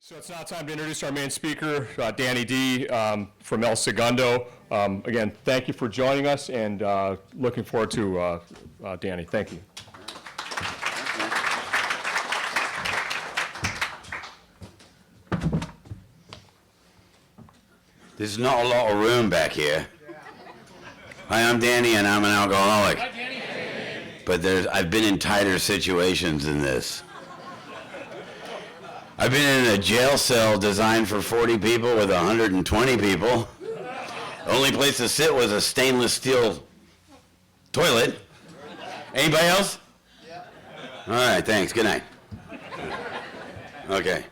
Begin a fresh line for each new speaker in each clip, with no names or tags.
So it's now time to introduce our main speaker, Danny D. From El Segundo. Again, thank you for joining us, and looking forward to Danny. Thank you.
There's not a lot of room back here. Hi, I'm Danny, and I'm an alcoholic.
Hi, Danny.
But I've been in tighter situations than this. I've been in a jail cell designed for 40 people with 120 people. The only place to sit was a stainless steel toilet. Anybody else? Yeah. All right, thanks. Good night. Okay.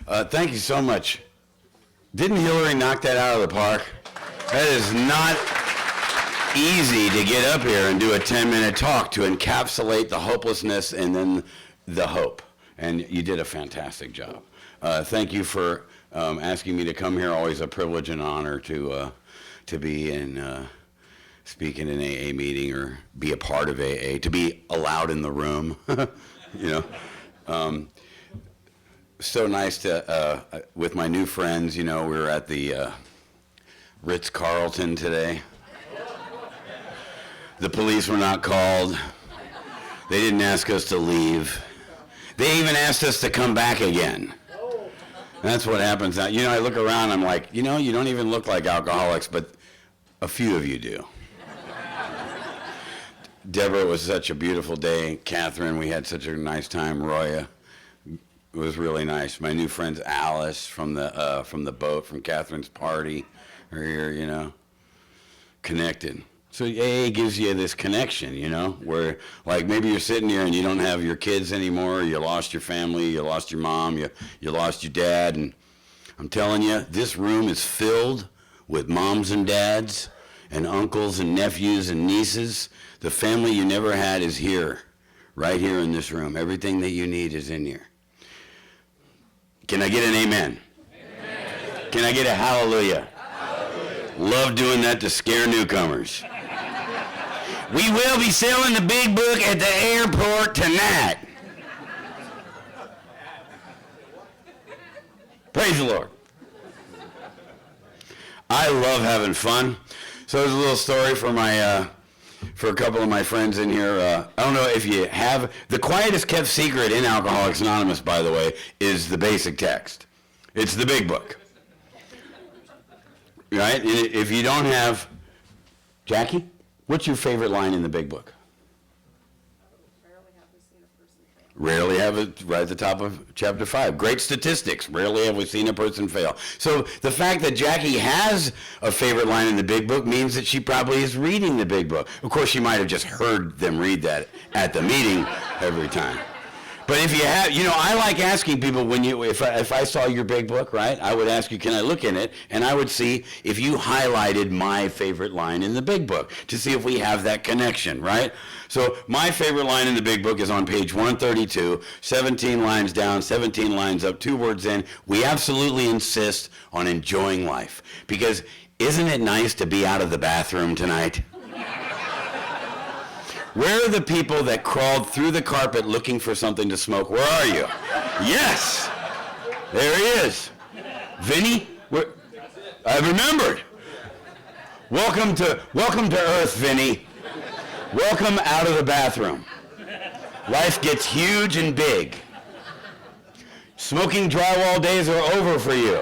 Thank you so much. Didn't Hillary knock that out of the park? That is not easy to get up here and do a 10-minute talk to encapsulate the hopelessness and then the hope. And you did a fantastic job. Thank you for asking me to come here. Always a privilege and honor to be in speak in an AA meeting or be a part of AA, to be allowed in the room. You know, so nice to with my new friends. You know, we were at the Ritz-Carlton today. The police were not called. They didn't ask us to leave. They even asked us to come back again. That's what happens now. You know, I look around, I'm like, you know, you don't even look like alcoholics, but a few of you do. Deborah, it was such a beautiful day. Catherine, we had such a nice time. Roya, it was really nice. My new friends, Alice from the boat, from Catherine's party, are here, you know, connected. So AA gives you this connection, you know, where like maybe you're sitting here and you don't have your kids anymore, you lost your family, you lost your mom, you lost your dad, and I'm telling you, this room is filled with moms and dads and uncles and nephews and nieces. The family you never had is here, right here in this room. Everything that you need is in here. Can I get an amen? Amen. Can I get a hallelujah? Hallelujah. Love doing that to scare newcomers. We will be selling the big book at the airport tonight. Praise the Lord. I love having fun. So there's a little story for a couple of my friends in here. I don't know if you have, the quietest kept secret in Alcoholics Anonymous, by the way, is the basic text. It's the big book. Right? If you don't have, Jackie? What's your favorite line in the big book? Rarely have it right at the top of chapter 5. Great statistics. Rarely have we seen a person fail. So the fact that Jackie has a favorite line in the big book means that she probably is reading the big book. Of course, she might have just heard them read that at the meeting every time. But if you have, you know, I like asking people when you, if I saw your big book, right, I would ask you, can I look in it? And I would see if you highlighted my favorite line in the big book to see if we have that connection, right? So my favorite line in the big book is on page 132, 17 lines down, 17 lines up, 2 words in. We absolutely insist on enjoying life, because isn't it nice to be out of the bathroom tonight? Where are the people that crawled through the carpet looking for something to smoke? Where are you? Yes! There he is. Vinny? I remembered. Welcome to Earth, Vinny. Welcome out of the bathroom. Life gets huge and big. Smoking drywall days are over for you.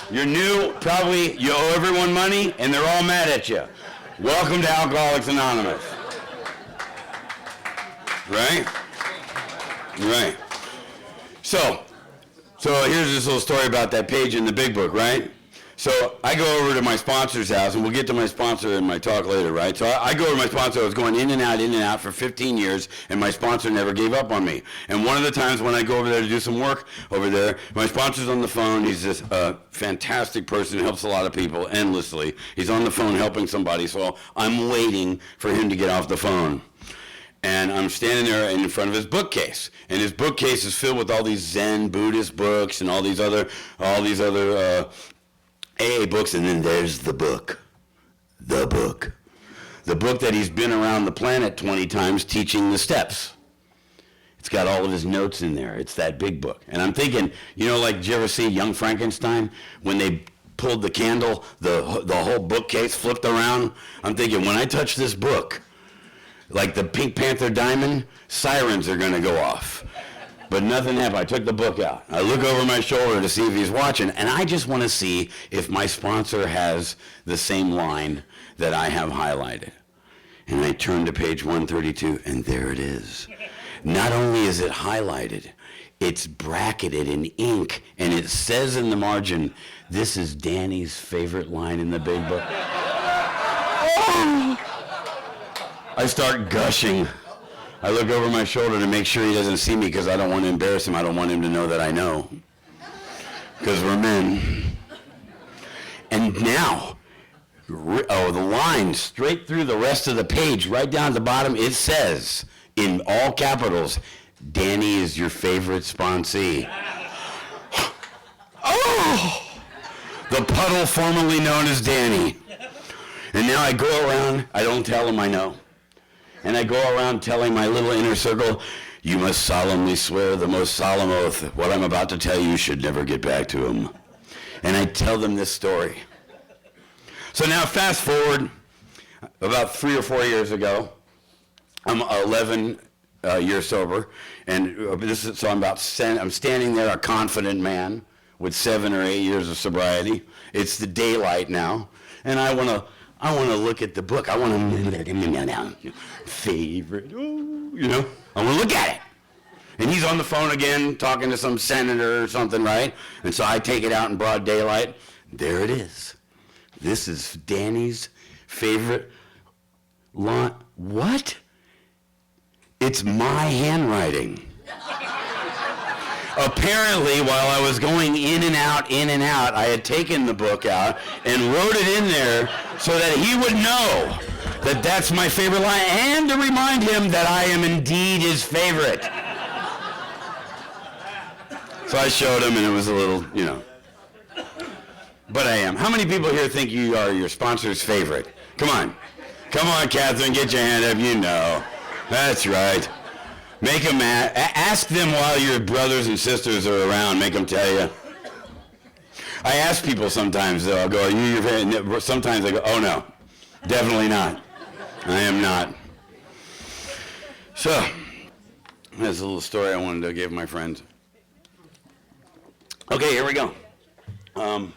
You're new, probably you owe everyone money, and they're all mad at you. Welcome to Alcoholics Anonymous. Right? Right. So here's this little story about that page in the big book, right? So I go over to my sponsor's house, and we'll get to my sponsor in my talk later, right? So I go over to my sponsor. I was going in and out for 15 years, and my sponsor never gave up on me. And one of the times when I go over there to do some work over there, my sponsor's on the phone. He's this fantastic person, helps a lot of people endlessly. He's on the phone helping somebody, so I'm waiting for him to get off the phone. And I'm standing there in front of his bookcase, and his bookcase is filled with all these Zen Buddhist books and all these other AA books, and then there's the book that he's been around the planet 20 times teaching the steps. It's got all of his notes in there. It's that big book. And I'm thinking, like, did you ever see Young Frankenstein? When they pulled the candle, the whole bookcase flipped around. I'm thinking, when I touch this book, like the Pink Panther diamond, sirens are going to go off. But nothing happened. I took the book out. I look over my shoulder to see if he's watching, and I just want to see if my sponsor has the same line that I have highlighted. And I turn to page 132, and there it is. Not only is it highlighted, it's bracketed in ink, and it says in the margin, this is Danny's favorite line in the big book. Oh! I start gushing. I look over my shoulder to make sure he doesn't see me because I don't want to embarrass him. I don't want him to know that I know. Because we're men. And now, the line straight through the rest of the page, right down at the bottom, it says, in all capitals, Danny is your favorite sponsee. Oh! The puddle formerly known as Danny. And now I go around, I don't tell him I know. And I go around telling my little inner circle, you must solemnly swear the most solemn oath. What I'm about to tell you should never get back to him. And I tell them this story. So now fast forward about 3 or 4 years ago. I'm 11 years sober. And I'm standing there, a confident man with 7 or 8 years of sobriety. It's the daylight now. And I want to look at the book. I want to favorite, I want to look at it. And he's on the phone again, talking to some senator or something, right? And so I take it out in broad daylight. There it is. This is Danny's favorite line. What? It's my handwriting. Apparently, while I was going in and out, I had taken the book out and wrote it in there so that he would know that that's my favorite line and to remind him that I am indeed his favorite. So I showed him and it was a little, But I am. How many people here think you are your sponsor's favorite? Come on. Come on, Catherine, get your hand up. You know. That's right. Make them ask them while your brothers and sisters are around. Make them tell you. I ask people sometimes, though. I'll go, are you your favorite? Sometimes I go, oh, no. Definitely not. I am not. So, that's a little story I wanted to give my friends. Okay, here we go. My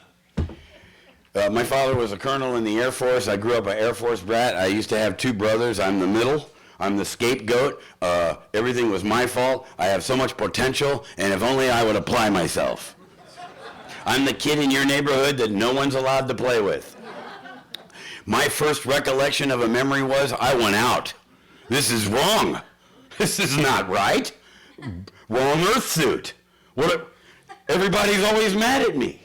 father was a colonel in the Air Force. I grew up an Air Force brat. I used to have 2 brothers. I'm the middle. I'm the scapegoat. Everything was my fault. I have so much potential, and if only I would apply myself. I'm the kid in your neighborhood that no one's allowed to play with. My first recollection of a memory was, I went out. This is wrong. This is not right. Wrong earth suit. Everybody's always mad at me.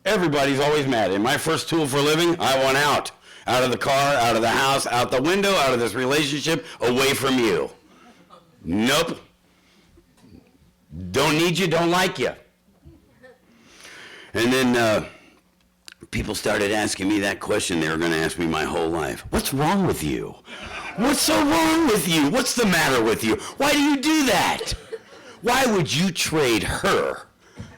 Everybody's always mad. And my first tool for living, I went out. Out of the car, out of the house, out the window, out of this relationship, away from you. Nope. Don't need you, don't like you. And then people started asking me that question they were going to ask me my whole life. What's wrong with you? What's so wrong with you? What's the matter with you? Why do you do that? Why would you trade her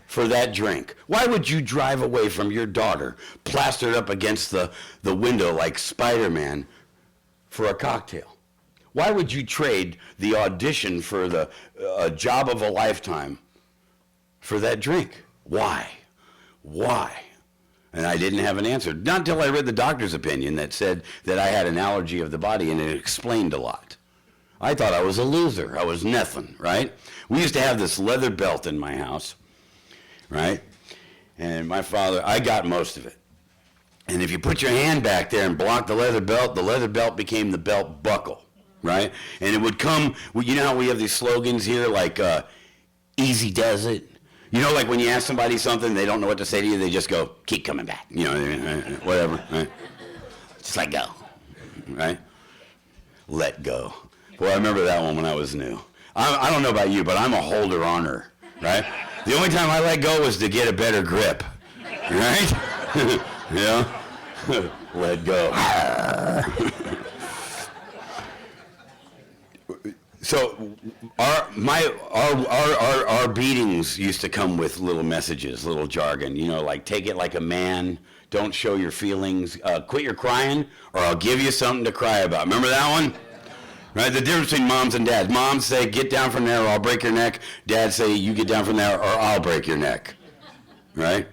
for that drink? Why would you drive away from your daughter, plastered up against the window like Spider-Man, for a cocktail? Why would you trade the audition for the job of a lifetime for that drink? Why? Why? And I didn't have an answer. Not until I read the doctor's opinion that said that I had an allergy of the body, and it explained a lot. I thought I was a loser. I was nothing, right? We used to have this leather belt in my house, right? And my father, I got most of it. And if you put your hand back there and block the leather belt became the belt buckle, right? And it would come, you know how we have these slogans here like, easy does it? You know, like when you ask somebody something, they don't know what to say to you, they just go, keep coming back, whatever, right? Just let go, right? Let go. Boy, I remember that one when I was new. I don't know about you, but I'm a holder-oner, right? The only time I let go was to get a better grip, right? Let go. So our beatings used to come with little messages, little jargon, like take it like a man, don't show your feelings, quit your crying, or I'll give you something to cry about. Remember that one? Right, the difference between moms and dads. Moms say, get down from there or I'll break your neck. Dads say, you get down from there or I'll break your neck. Right?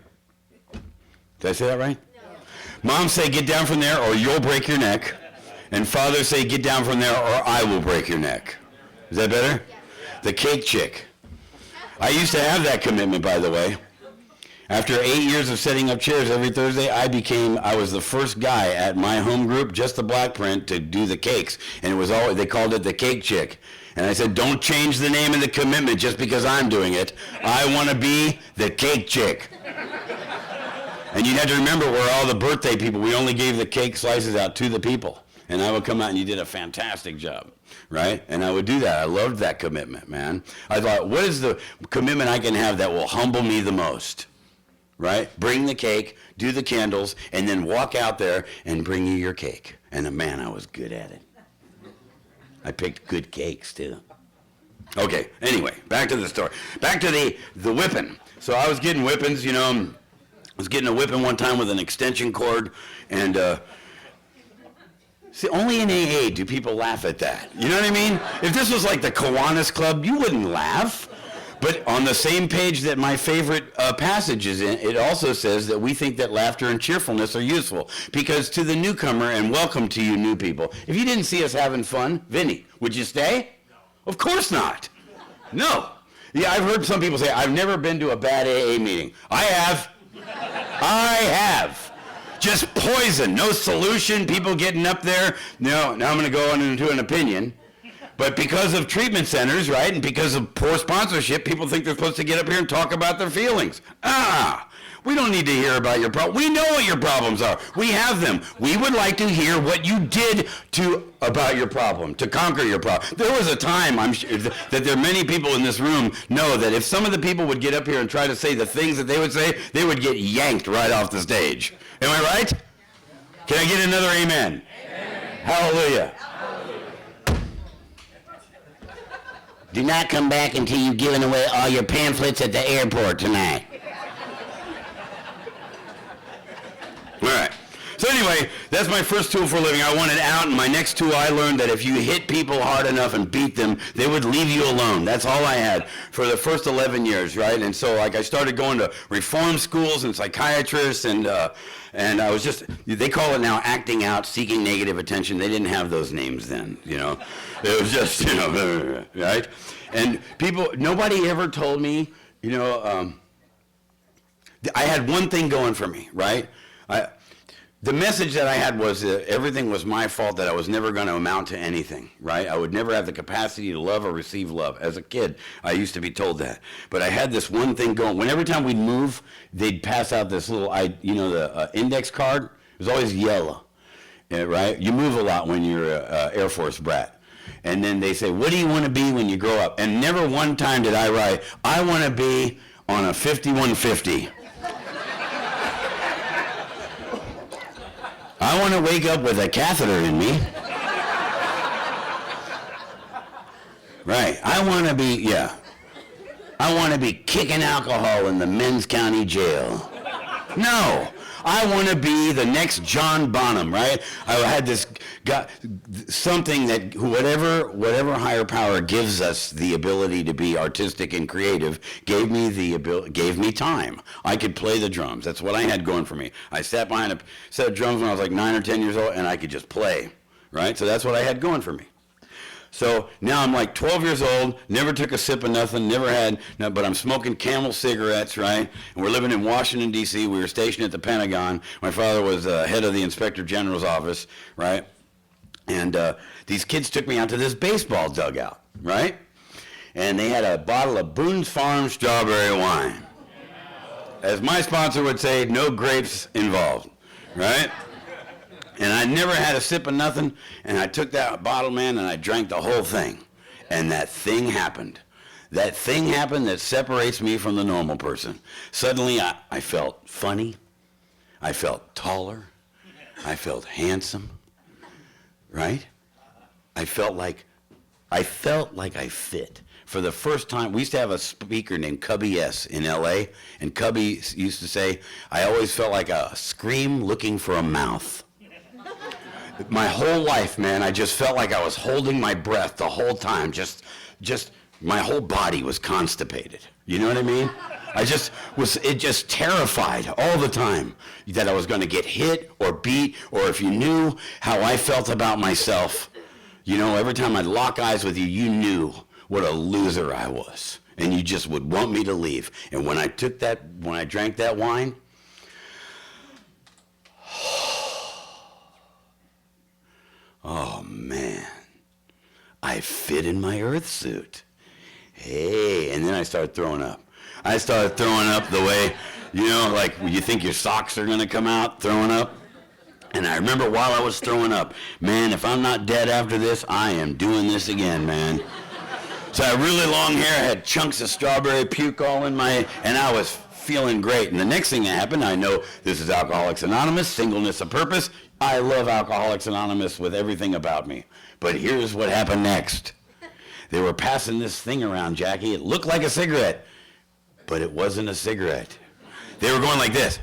Did I say that right? No. Moms say, get down from there or you'll break your neck. And fathers say, get down from there or I will break your neck. Is that better? Yeah. The cake chick. I used to have that commitment, by the way. After 8 years of setting up chairs every Thursday, I was the first guy at my home group, just the black print, to do the cakes. And they called it the cake chick. And I said, don't change the name of the commitment just because I'm doing it. I want to be the cake chick. And you had to remember we're all the birthday people. We only gave the cake slices out to the people. And I would come out and you did a fantastic job, right? And I would do that. I loved that commitment, man. I thought, what is the commitment I can have that will humble me the most? Right? Bring the cake, do the candles, and then walk out there and bring you your cake. And man, I was good at it. I picked good cakes too. Okay, anyway, back to the story. Back to the whipping. So I was getting whippings, I was getting a whipping one time with an extension cord, and see, only in AA do people laugh at that. You know what I mean? If this was like the Kiwanis Club, you wouldn't laugh. But on the same page that my favorite passage is in, it also says that we think that laughter and cheerfulness are useful. Because to the newcomer, and welcome to you new people, if you didn't see us having fun, Vinny, would you stay? No. Of course not. No. Yeah, I've heard some people say, I've never been to a bad AA meeting. I have. I have. Just poison, no solution, people getting up there. No, now I'm going to go on into an opinion. But because of treatment centers, right, and because of poor sponsorship, people think they're supposed to get up here and talk about their feelings. We don't need to hear about your problem. We know what your problems are. We have them. We would like to hear what you did about your problem, to conquer your problem. There was a time, I'm sure, that there are many people in this room know that if some of the people would get up here and try to say the things that they would say, they would get yanked right off the stage. Am I right? Can I get another amen? Amen. Hallelujah. Do not come back until you've given away all your pamphlets at the airport tonight. All right. So anyway, that's my first tool for a living. I wanted out, and my next tool I learned that if you hit people hard enough and beat them, they would leave you alone. That's all I had for the first 11 years, right? And so I started going to reform schools and psychiatrists, and I was just, they call it now acting out, seeking negative attention. They didn't have those names then, It was just, right? And nobody ever told me, I had one thing going for me, right? The message that I had was that everything was my fault, that I was never going to amount to anything, right? I would never have the capacity to love or receive love. As a kid, I used to be told that. But I had this one thing going. Every time we'd move, they'd pass out this little, the index card. It was always yellow, right? You move a lot when you're an Air Force brat. And then they say, what do you want to be when you grow up? And never one time did I write, I want to be on a 5150. I want to wake up with a catheter in me. Right. I want to be kicking alcohol in the men's county jail. No. I want to be the next John Bonham, right? I had something that whatever higher power gives us the ability to be artistic and creative gave me time. I could play the drums. That's what I had going for me. I sat behind a set of drums when I was like 9 or 10 years old, and I could just play, right? So that's what I had going for me. So now I'm like 12 years old, never took a sip of nothing, but I'm smoking Camel cigarettes, right? And we're living in Washington, D.C. We were stationed at the Pentagon. My father was head of the Inspector General's office, right? And these kids took me out to this baseball dugout, right? And they had a bottle of Boone's Farm strawberry wine. As my sponsor would say, no grapes involved, right? And I never had a sip of nothing, and I took that bottle, man, and I drank the whole thing. And that thing happened. That thing happened that separates me from the normal person. Suddenly, I felt funny. I felt taller. I felt handsome, right? I felt like I felt like I fit. For the first time, we used to have a speaker named Cubby S in LA, and Cubby used to say, I always felt like a scream looking for a mouth. My whole life, man, I just felt like I was holding my breath the whole time. Just my whole body was constipated. You know what I mean? It just terrified all the time that I was going to get hit or beat, or if you knew how I felt about myself, you know, every time I'd lock eyes with you, you knew what a loser I was. And you just would want me to leave. And when I drank that wine, oh man, I fit in my earth suit. Hey, and then I started throwing up. I started throwing up the way, you know, like you think your socks are gonna come out, throwing up. And I remember while I was throwing up, man, if I'm not dead after this, I am doing this again, man. So I had really long hair, I had chunks of strawberry puke all in and I was feeling great. And the next thing that happened, I know this is Alcoholics Anonymous, singleness of purpose. I love Alcoholics Anonymous with everything about me. But here's what happened next. They were passing this thing around, Jackie. It looked like a cigarette, but it wasn't a cigarette. They were going like this.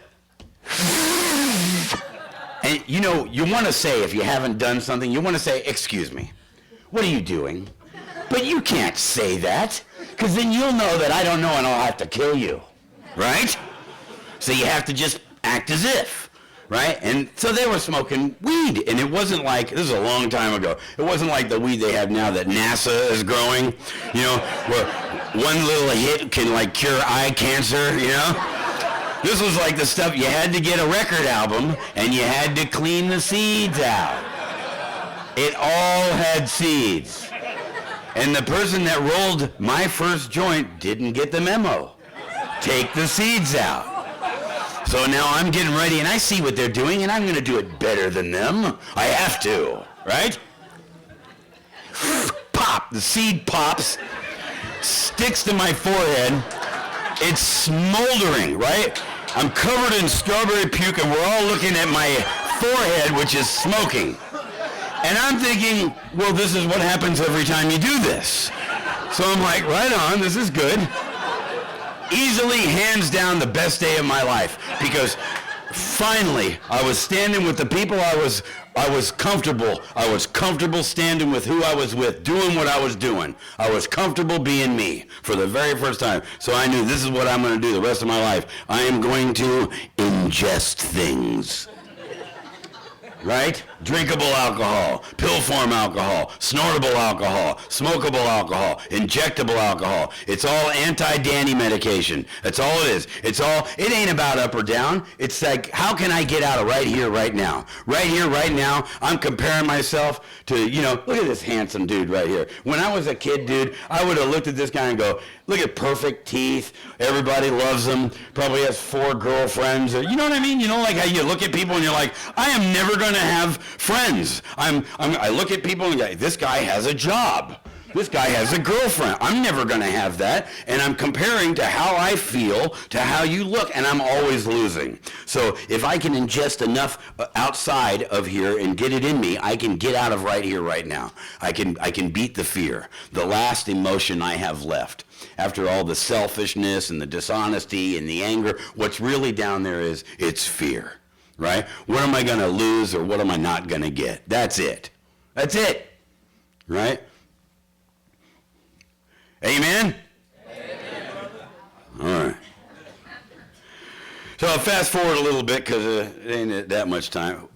And you know, you want to say, if you haven't done something, you want to say, excuse me, what are you doing? But you can't say that, because then you'll know that I don't know and I'll have to kill you, right? So you have to just act as if, right? And so they were smoking weed, and it wasn't like, this is a long time ago, it wasn't like the weed they have now that NASA is growing, you know, where one little hit can like cure eye cancer, you know? This was like the stuff you had to get a record album, and you had to clean the seeds out. It all had seeds. And the person that rolled my first joint didn't get the memo. Take the seeds out. So now I'm getting ready, and I see what they're doing, and I'm going to do it better than them. I have to, right? Pop. The seed pops, sticks to my forehead. It's smoldering, right? I'm covered in strawberry puke, and we're all looking at my forehead, which is smoking. And I'm thinking, well, this is what happens every time you do this. So I'm like, right on, this is good. Easily, hands down, the best day of my life, because finally I was standing with the people I was comfortable. I was comfortable standing with who I was with, doing what I was doing. I was comfortable being me for the very first time. So I knew this is what I'm going to do the rest of my life. I am going to ingest things. Right? Drinkable alcohol, pill form alcohol, snortable alcohol, smokable alcohol, injectable alcohol. It's all anti-Danny medication. That's all it is. It ain't about up or down. It's like, how can I get out of right here, right now? Right here, right now, I'm comparing myself to, you know, look at this handsome dude right here. When I was a kid, dude, I would have looked at this guy and go, look at perfect teeth. Everybody loves him. Probably has 4 girlfriends. Or, you know what I mean? You know, like how you look at people and you're like, I am never going to have friends. I look at people and go, this guy has a job. This guy has a girlfriend. I'm never going to have that. And I'm comparing to how I feel to how you look, and I'm always losing. So if I can ingest enough outside of here and get it in me, I can get out of right here, right now. I can beat the fear, the last emotion I have left. After all the selfishness and the dishonesty and the anger, what's really down there is, it's fear, right? What am I going to lose, or what am I not going to get? That's it. That's it, right? Amen? Amen. All right. So I'll fast forward a little bit because it ain't that much time.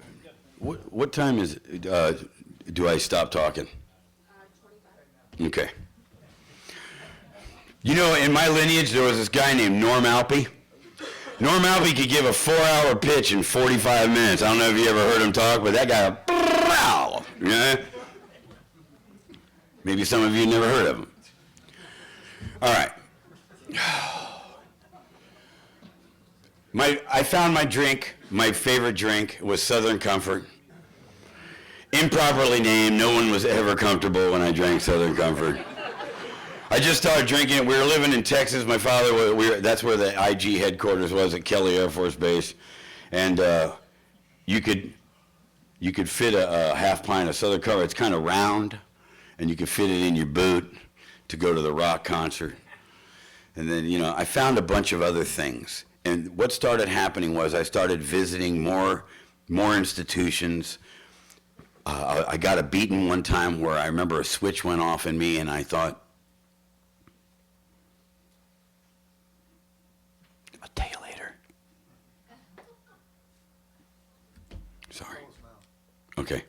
What time is it? Do I stop talking? 25. Okay. You know, in my lineage, there was this guy named Norm Alpe. Norm Alpe could give a 4-hour pitch in 45 minutes. I don't know if you ever heard him talk, but that guy, you know? Maybe some of you never heard of him. All right. I found my drink. My favorite drink was Southern Comfort. Improperly named. No one was ever comfortable when I drank Southern Comfort. I just started drinking it. We were living in Texas. My father, that's where the IG headquarters was at Kelly Air Force Base. And you could fit a half pint of Southern Comfort. It's kind of round. and you could fit it in your boot to go to the rock concert. And then, I found a bunch of other things. And what started happening was I started visiting more institutions. I got a beating one time where I remember a switch went off in me, and I thought, I'll tell you later. Sorry. Okay.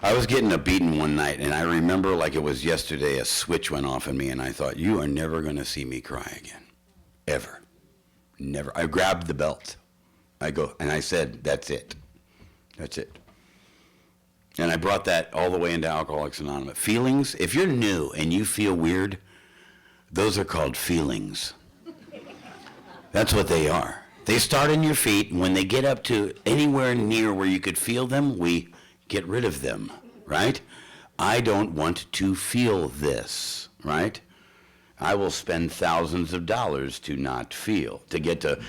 I was getting a beating one night, and I remember like it was yesterday, a switch went off in me, and I thought, you are never going to see me cry again. Ever. Never. I grabbed the belt. I go, and I said, that's it. That's it. And I brought that all the way into Alcoholics Anonymous. Feelings, if you're new and you feel weird, those are called feelings. That's what they are. They start in your feet, and when they get up to anywhere near where you could feel them, we get rid of them, right? I don't want to feel this, right? I will spend thousands of dollars to not feel, to get to,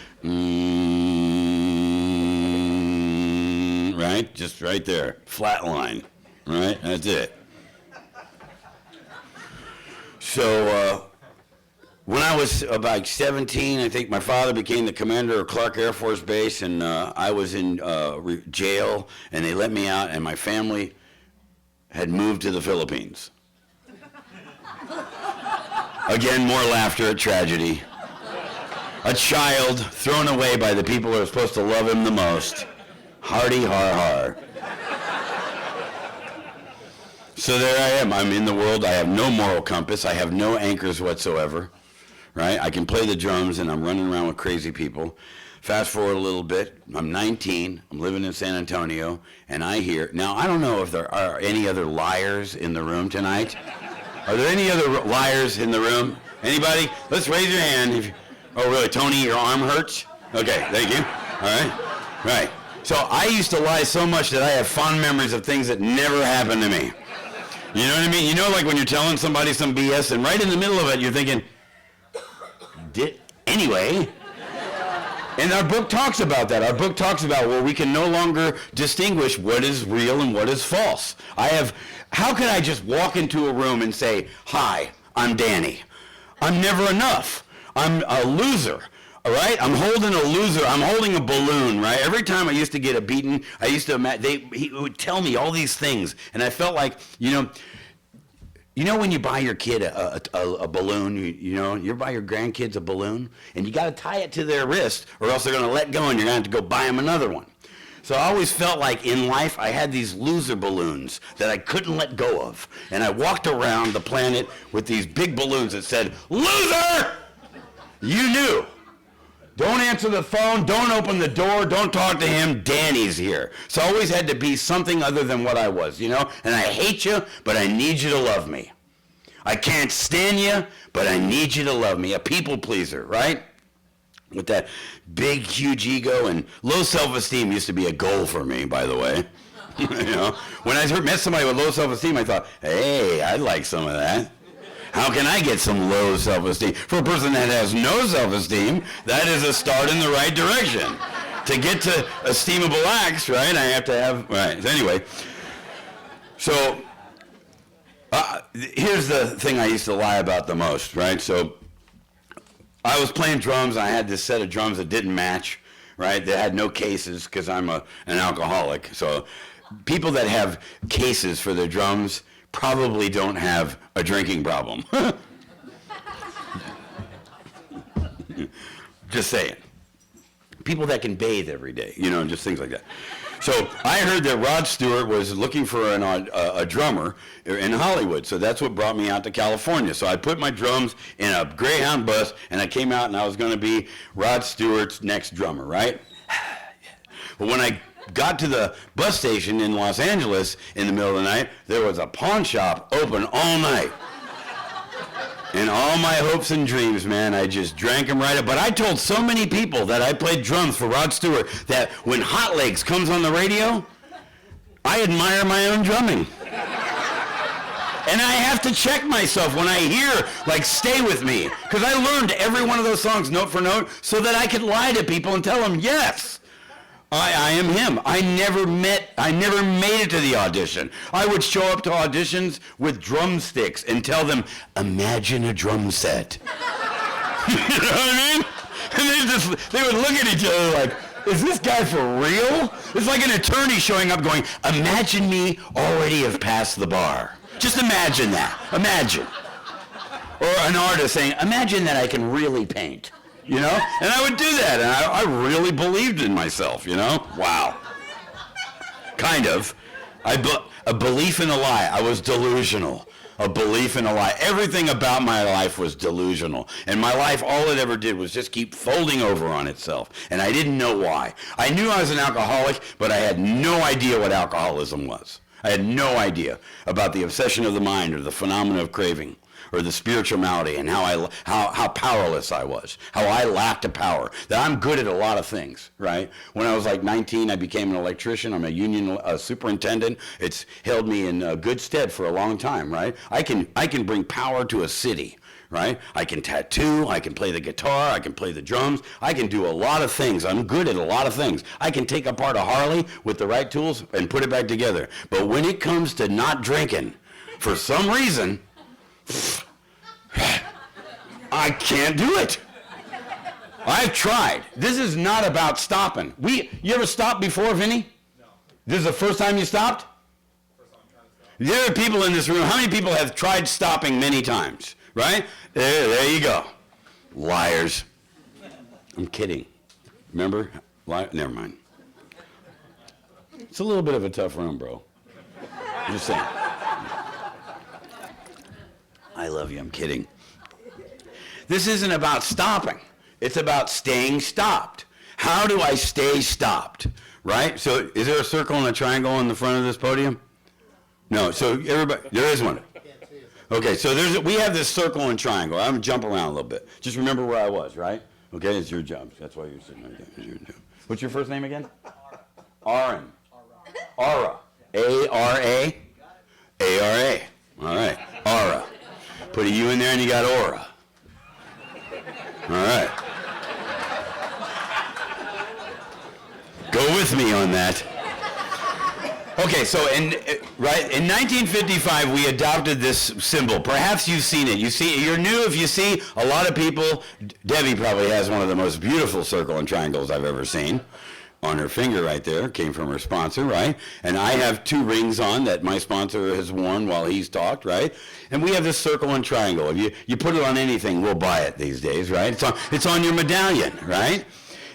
right? Just right there, flat line, right? That's it. So when I was about 17, I think my father became the commander of Clark Air Force Base, and I was in jail, and they let me out, and my family had moved to the Philippines. Again, more laughter at tragedy. A child thrown away by the people who are supposed to love him the most. Hardy har har. So there I am. I'm in the world. I have no moral compass. I have no anchors whatsoever. Right? I can play the drums, and I'm running around with crazy people. Fast forward a little bit. I'm 19. I'm living in San Antonio, and I hear. Now, I don't know if there are any other liars in the room tonight. Are there any other liars in the room? Anybody? Let's raise your hand. Oh, really? Tony, your arm hurts? Okay, thank you. All right. Right. So I used to lie so much that I have fond memories of things that never happened to me. You know what I mean? You know, like when you're telling somebody some BS, and right in the middle of it, you're thinking, anyway. And our book talks about that. Our book talks about where we can no longer distinguish what is real and what is false. How can I just walk into a room and say, hi, I'm Danny? I'm never enough. I'm a loser, all right? I'm holding a loser. I'm holding a balloon, right? Every time I used to get a beating, I used to imagine, he would tell me all these things. And I felt like, you know when you buy your kid a balloon, you buy your grandkids a balloon, and you got to tie it to their wrist, or else they're going to let go, and you're going to have to go buy them another one. So I always felt like in life I had these loser balloons that I couldn't let go of. And I walked around the planet with these big balloons that said, loser! You knew. Don't answer the phone, don't open the door, don't talk to him, Danny's here. So I always had to be something other than what I was, And I hate you, but I need you to love me. I can't stand you, but I need you to love me. A people pleaser, right? With that big, huge ego, and low self-esteem used to be a goal for me, by the way. When I met somebody with low self-esteem, I thought, hey, I'd like some of that. How can I get some low self-esteem? For a person that has no self-esteem, that is a start in the right direction. To get to esteemable acts, right, I have to have, right, anyway. So, here's the thing I used to lie about the most, right? So, I was playing drums. I had this set of drums that didn't match, right? They had no cases because I'm an alcoholic. So people that have cases for their drums probably don't have a drinking problem. Just saying. People that can bathe every day, just things like that. So I heard that Rod Stewart was looking for a drummer in Hollywood, so that's what brought me out to California. So I put my drums in a Greyhound bus, and I came out, and I was going to be Rod Stewart's next drummer, right? But when I got to the bus station in Los Angeles in the middle of the night, there was a pawn shop open all night. And all my hopes and dreams, man, I just drank them right up. But I told so many people that I played drums for Rod Stewart that when Hot Legs comes on the radio, I admire my own drumming. And I have to check myself when I hear, Stay With Me. Because I learned every one of those songs note for note so that I could lie to people and tell them, yes, I am him. I never made it to the audition. I would show up to auditions with drumsticks and tell them, imagine a drum set. You know what I mean? And they would look at each other like, is this guy for real? It's like an attorney showing up going, imagine me already have passed the bar. Just imagine that. Imagine. Or an artist saying, imagine that I can really paint. You know? And I would do that, and I really believed in myself, you know? Wow. Kind of. A belief in a lie. I was delusional. A belief in a lie. Everything about my life was delusional. And my life, all it ever did was just keep folding over on itself. And I didn't know why. I knew I was an alcoholic, but I had no idea what alcoholism was. I had no idea about the obsession of the mind or the phenomena of craving, or the spiritual malady, and how powerless I was, how I lacked a power, that I'm good at a lot of things, right? When I was like 19, I became an electrician. I'm a union superintendent. It's held me in good stead for a long time, right? I can bring power to a city, right? I can tattoo, I can play the guitar, I can play the drums, I can do a lot of things. I'm good at a lot of things. I can take apart a Harley with the right tools and put it back together. But when it comes to not drinking, for some reason, I can't do it. I've tried. This is not about stopping. You ever stopped before, Vinny? No. This is the first time you stopped? First time I'm trying to stop. There are people in this room. How many people have tried stopping many times? Right? There you go. Liars. I'm kidding. Remember? Never mind. It's a little bit of a tough room, bro. I'm just saying. I love you. I'm kidding. This isn't about stopping. It's about staying stopped. How do I stay stopped? Right? So is there a circle and a triangle on the front of this podium? No. So everybody, there is one. Okay, so we have this circle and triangle. I'm going to jump around a little bit. Just remember where I was, right? Okay, it's your job. That's why you're sitting right there. It's your job. What's your first name again? Aaron. Ara. A-R-A? A-R-A. All right. Ara. Put a U in there and you got aura. All right. Go with me on that. Okay, so in 1955 we adopted this symbol. Perhaps you've seen it. You're new if you see a lot of people. Debbie probably has one of the most beautiful circle and triangles I've ever seen on her finger right there. Came from her sponsor, right? And I have 2 rings on that my sponsor has worn while he's talked, right? And we have this circle and triangle. If you put it on anything, we'll buy it these days, right? It's on your medallion, right?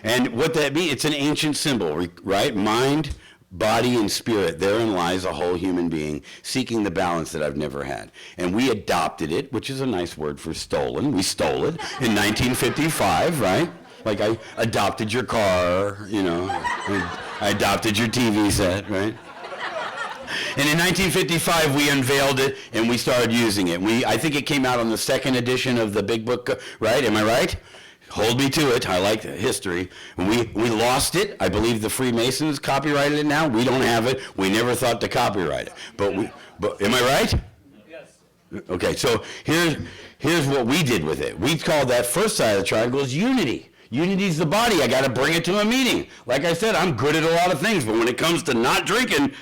And what that means, it's an ancient symbol, right? Mind, body, and spirit. Therein lies a whole human being seeking the balance that I've never had. And we adopted it, which is a nice word for stolen. We stole it in 1955, right? Like I adopted your car, you know. I adopted your TV set, right? And in 1955, we unveiled it and we started using it. I think it came out on the 2nd edition of the Big Book, right? Am I right? Hold me to it. I like the history. We lost it. I believe the Freemasons copyrighted it now. We don't have it. We never thought to copyright it. But am I right? Yes. Okay, so here's what we did with it. We called that first side of the triangle is unity. Unity's the body. I got to bring it to a meeting. Like I said, I'm good at a lot of things, but when it comes to not drinking,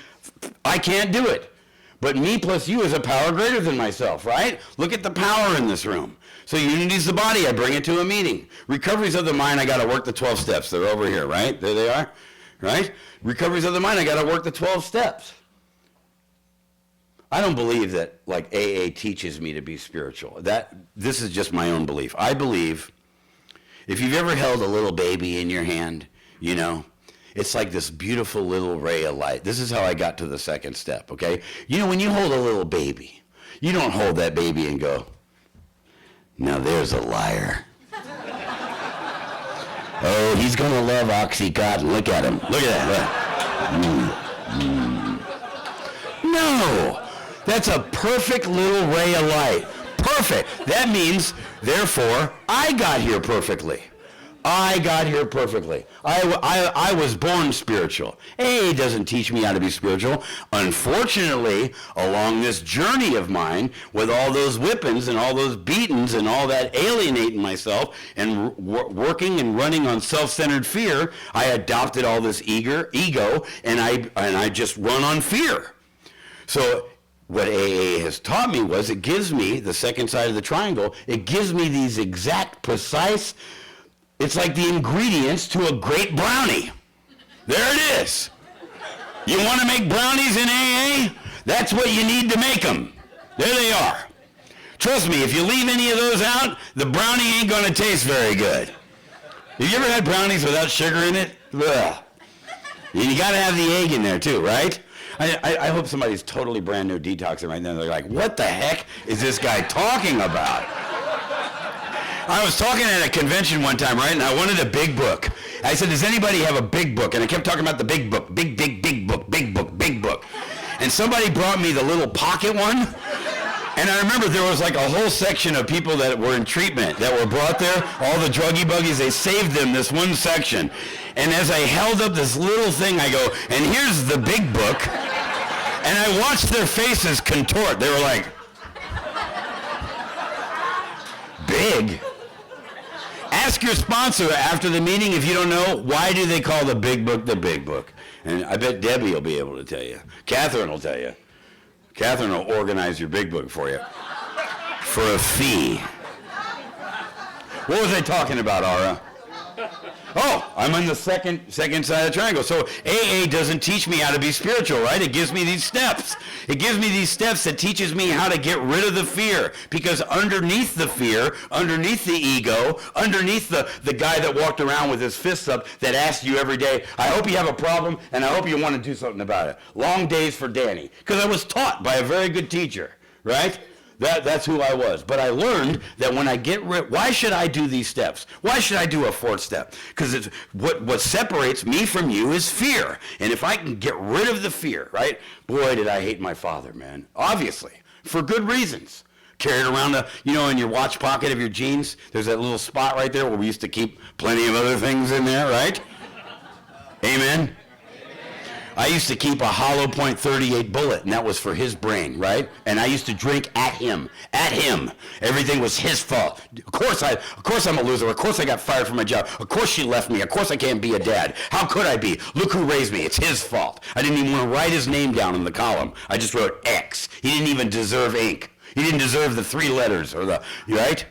I can't do it. But me plus you is a power greater than myself, right? Look at the power in this room. So unity's the body. I bring it to a meeting. Recoveries of the mind, I got to work the 12 steps. They're over here, right? There they are, right? Recoveries of the mind, I got to work the 12 steps. I don't believe that like AA teaches me to be spiritual. This is just my own belief. I believe if you've ever held a little baby in your hand, you know, it's like this beautiful little ray of light. This is how I got to the 2nd step, okay? You know, when you hold a little baby, you don't hold that baby and go, now there's a liar. Oh, he's going to love Oxycontin. Look at him. Look at that. No, that's a perfect little ray of light. Perfect. That means, therefore, I got here perfectly. I got here perfectly. I was born spiritual. AA doesn't teach me how to be spiritual. Unfortunately, along this journey of mine, with all those whippings and all those beatings and all that alienating myself and working and running on self-centered fear, I adopted all this ego, and I just run on fear. So what AA has taught me was it gives me, the second side of the triangle, it gives me these exact, precise, it's like the ingredients to a great brownie. There it is. You want to make brownies in AA? That's what you need to make them. There they are. Trust me, if you leave any of those out, the brownie ain't going to taste very good. Have you ever had brownies without sugar in it? Ugh. You got to have the egg in there too, right? I hope somebody's totally brand new detoxing right now. They're like, what the heck is this guy talking about? I was talking at a convention one time, right, and I wanted a big book. I said, does anybody have a big book? And I kept talking about the big book, big book, big book, big book. And somebody brought me the little pocket one, and I remember there was like a whole section of people that were in treatment that were brought there, all the druggy buggies, they saved them this one section. And as I held up this little thing, I go, and here's the big book, and I watched their faces contort. They were like, big? Ask your sponsor after the meeting if you don't know, why do they call the big book the big book? And I bet Debbie will be able to tell you. Catherine will tell you. Catherine will organize your big book for you for a fee. What was I talking about, Ara? Oh, I'm on the second side of the triangle. So AA doesn't teach me how to be spiritual, right? It gives me these steps. It gives me these steps that teaches me how to get rid of the fear. Because underneath the fear, underneath the ego, underneath the guy that walked around with his fists up that asked you every day, I hope you have a problem and I hope you want to do something about it. Long days for Danny. Because I was taught by a very good teacher, right? That's who I was. But I learned that when I get rid, why should I do these steps? Why should I do a fourth step? Because what separates me from you is fear. And if I can get rid of the fear, right? Boy, did I hate my father, man. Obviously, for good reasons. Carried around in your watch pocket of your jeans, there's that little spot right there where we used to keep plenty of other things in there, right? Amen? I used to keep a hollow point .38 bullet, and that was for his brain, right? And I used to drink at him. Everything was his fault. Of course I'm a loser. Of course I got fired from my job. Of course she left me. Of course I can't be a dad. How could I be? Look who raised me. It's his fault. I didn't even want to write his name down in the column. I just wrote X. He didn't even deserve ink. He didn't deserve the 3 letters right?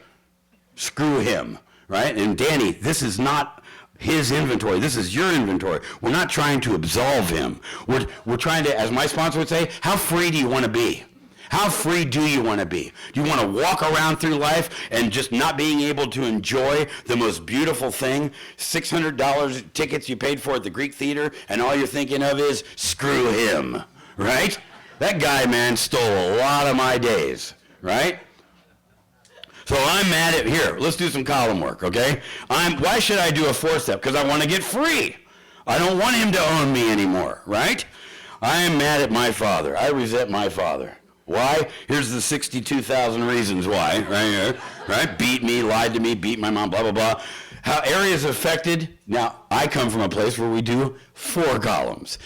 Screw him, right? And Danny, this is not his inventory. This is your inventory. We're not trying to absolve him. We're trying to, as my sponsor would say, how free do you want to be? How free do you want to be? Do you want to walk around through life and just not being able to enjoy the most beautiful thing? $600 tickets you paid for at the Greek Theater, and all you're thinking of is, screw him, right? That guy, man, stole a lot of my days, right? So I'm mad at, here, let's do some column work, okay? Why should I do a 4th step? Because I want to get free. I don't want him to own me anymore, right? I am mad at my father. I resent my father. Why? Here's the 62,000 reasons why, right here, right? Beat me, lied to me, beat my mom, blah, blah, blah. How areas affected? Now, I come from a place where we do 4 columns.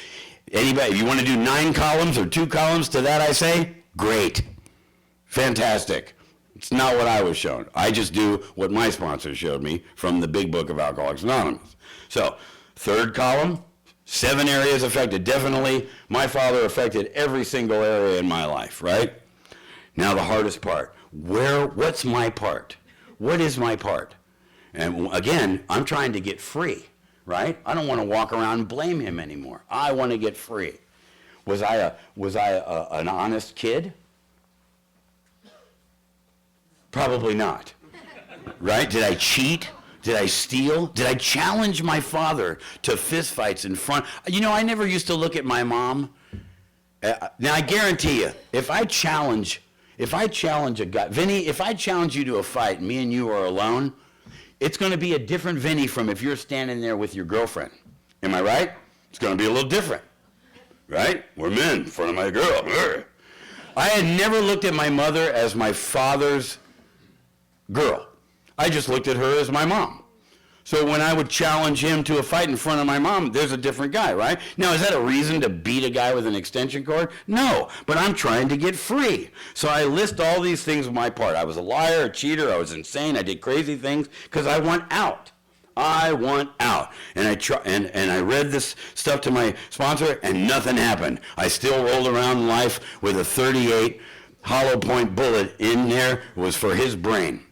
Anybody, if you want to do 9 columns or 2 columns to that, I say, great. Fantastic. It's not what I was shown. I just do what my sponsor showed me from the big book of Alcoholics Anonymous. So, 3rd column, 7 areas affected. Definitely, my father affected every single area in my life, right? Now the hardest part. What's my part? What is my part? And again, I'm trying to get free, right? I don't want to walk around and blame him anymore. I want to get free. Was I an honest kid? Probably not, right? Did I cheat? Did I steal? Did I challenge my father to fistfights in front? I never used to look at my mom. Now I guarantee you, if I challenge a guy, Vinny, if I challenge you to a fight, me and you are alone, it's going to be a different Vinny from if you're standing there with your girlfriend. Am I right? It's going to be a little different, right? We're men in front of my girl. I had never looked at my mother as my father's girl. I just looked at her as my mom. So when I would challenge him to a fight in front of my mom, there's a different guy, right? Now, is that a reason to beat a guy with an extension cord? No, but I'm trying to get free. So I list all these things on my part. I was a liar, a cheater, I was insane, I did crazy things because I want out. I want out. And I read this stuff to my sponsor, and nothing happened. I still rolled around life with a 38 hollow point bullet in there. It was for his brain.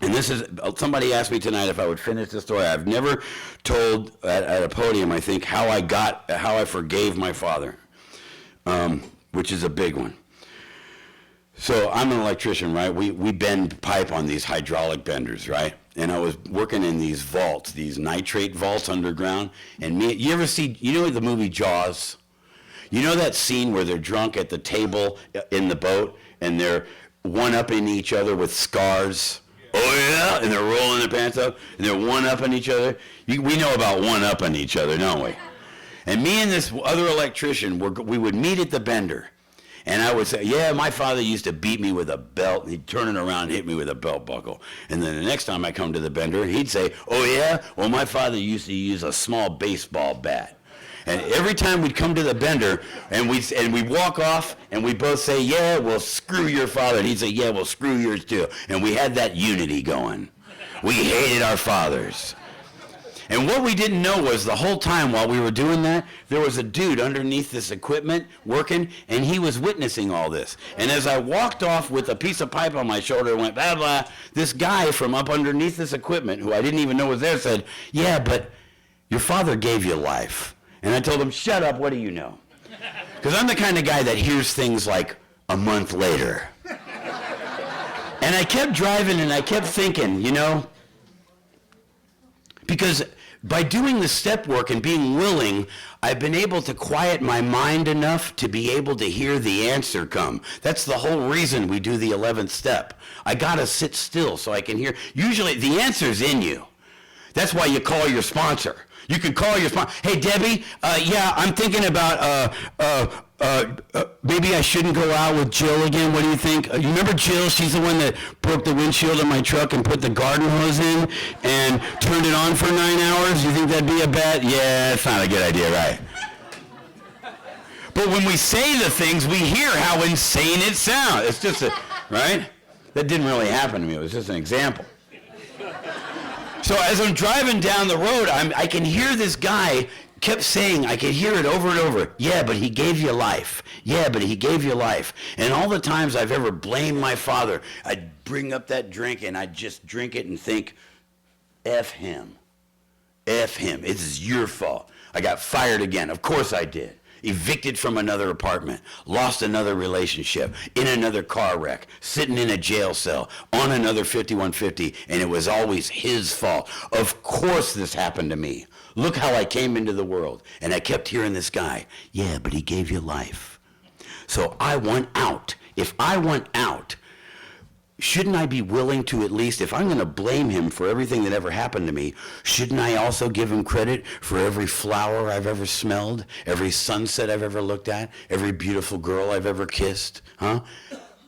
And this is, somebody asked me tonight if I would finish the story. I've never told at a podium, I think, how I forgave my father, which is a big one. So I'm an electrician, right? We bend pipe on these hydraulic benders, right? And I was working in these vaults, these nitrate vaults underground. And you ever see, you know the movie Jaws? You know that scene where they're drunk at the table in the boat and they're one-upping each other with scars? Oh yeah, and they're rolling their pants up, and they're one-upping each other. We know about one-upping each other, don't we? And me and this other electrician, we would meet at the bender, and I would say, yeah, my father used to beat me with a belt, and he'd turn it around and hit me with a belt buckle. And then the next time I come to the bender, he'd say, oh yeah, well my father used to use a small baseball bat. And every time we'd come to the bender, and we'd walk off, and we'd both say, yeah, well, screw your father. And he'd say, yeah, well, screw yours too. And we had that unity going. We hated our fathers. And what we didn't know was the whole time while we were doing that, there was a dude underneath this equipment working, and he was witnessing all this. And as I walked off with a piece of pipe on my shoulder and went, blah, blah, this guy from up underneath this equipment, who I didn't even know was there, said, yeah, but your father gave you life. And I told him, shut up, what do you know? Because I'm the kind of guy that hears things like a month later. And I kept driving and I kept thinking, you know, because by doing the step work and being willing, I've been able to quiet my mind enough to be able to hear the answer come. That's the whole reason we do the 11th step. I gotta sit still so I can hear. Usually the answer's in you. That's why you call your sponsor. You can call your sponsor. Hey, Debbie, yeah, I'm thinking about maybe I shouldn't go out with Jill again. What do you think? You remember Jill? She's the one that broke the windshield of my truck and put the garden hose in and turned it on for 9 hours. You think that'd be a bet? Yeah, it's not a good idea, right? But when we say the things, we hear how insane it sounds. It's just right? That didn't really happen to me. It was just an example. So as I'm driving down the road, I can hear this guy kept saying, I could hear it over and over, yeah, but he gave you life. Yeah, but he gave you life. And all the times I've ever blamed my father, I'd bring up that drink and I'd just drink it and think, F him. F him. It's your fault. I got fired again. Of course I did. Evicted from another apartment, lost another relationship, in another car wreck, sitting in a jail cell, on another 5150, and it was always his fault. Of course this happened to me. Look how I came into the world. And I kept hearing this guy, yeah, but he gave you life. So I want out. If I want out, shouldn't I be willing to at least, if I'm going to blame him for everything that ever happened to me, shouldn't I also give him credit for every flower I've ever smelled, every sunset I've ever looked at, every beautiful girl I've ever kissed, huh?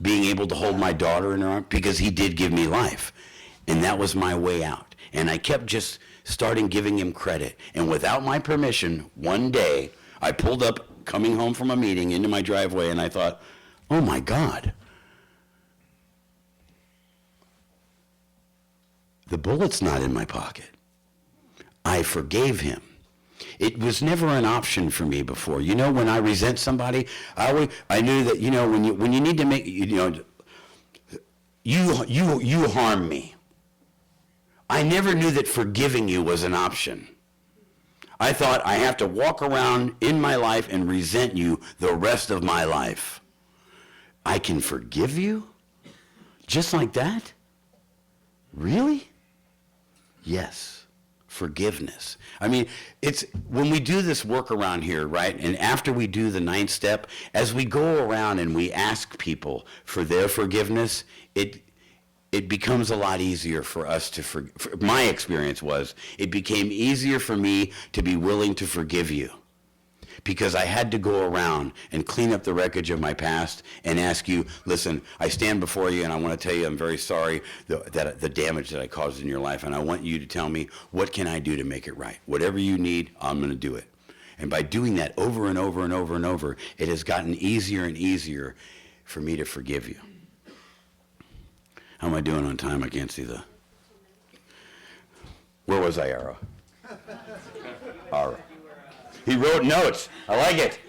Being able to hold my daughter in her arms, because he did give me life. And that was my way out. And I kept just starting giving him credit. And without my permission, one day, I pulled up coming home from a meeting into my driveway, and I thought, oh my God. The bullet's not in my pocket. I forgave him. It was never an option for me before. You know, when I resent somebody, I knew that, you know, when you need to make, you know, you harm me. I never knew that forgiving you was an option. I thought I have to walk around in my life and resent you the rest of my life. I can forgive you? Just like that? Really? Yes, forgiveness. I mean, it's when we do this work around here, right? And after we do the 9th step, as we go around and we ask people for their forgiveness, it becomes a lot easier for us to my experience was, it became easier for me to be willing to forgive you. because I had to go around and clean up the wreckage of my past and ask you, listen, I stand before you and I want to tell you I'm very sorry that the damage that I caused in your life, and I want you to tell me, what can I do to make it right? Whatever you need, I'm going to do it. And by doing that over and over and over and over, it has gotten easier and easier for me to forgive you. How am I doing on time? I can't see the... Where was I, Ara? Ara. He wrote notes. I like it.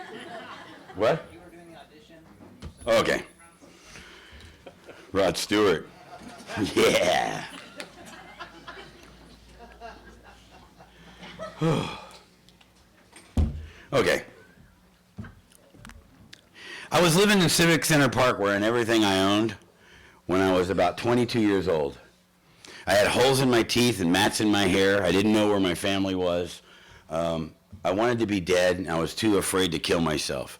What?
You were doing the audition.
Okay. Rod Stewart. Yeah. Okay. I was living in Civic Center Park wearing everything I owned when I was about 22 years old. I had holes in my teeth and mats in my hair. I didn't know where my family was. I wanted to be dead, and I was too afraid to kill myself.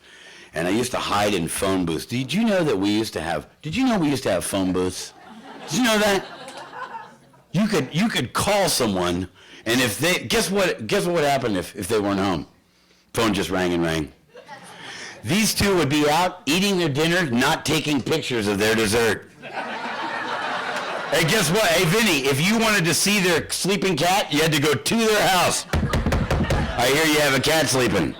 And I used to hide in phone booths. Did you know we used to have phone booths? Did you know that? You could call someone, and if they, guess what would happen if they weren't home? Phone just rang and rang. These two would be out eating their dinner, not taking pictures of their dessert. Hey, guess what? Hey, Vinny, if you wanted to see their sleeping cat, you had to go to their house. I hear you have a cat sleeping.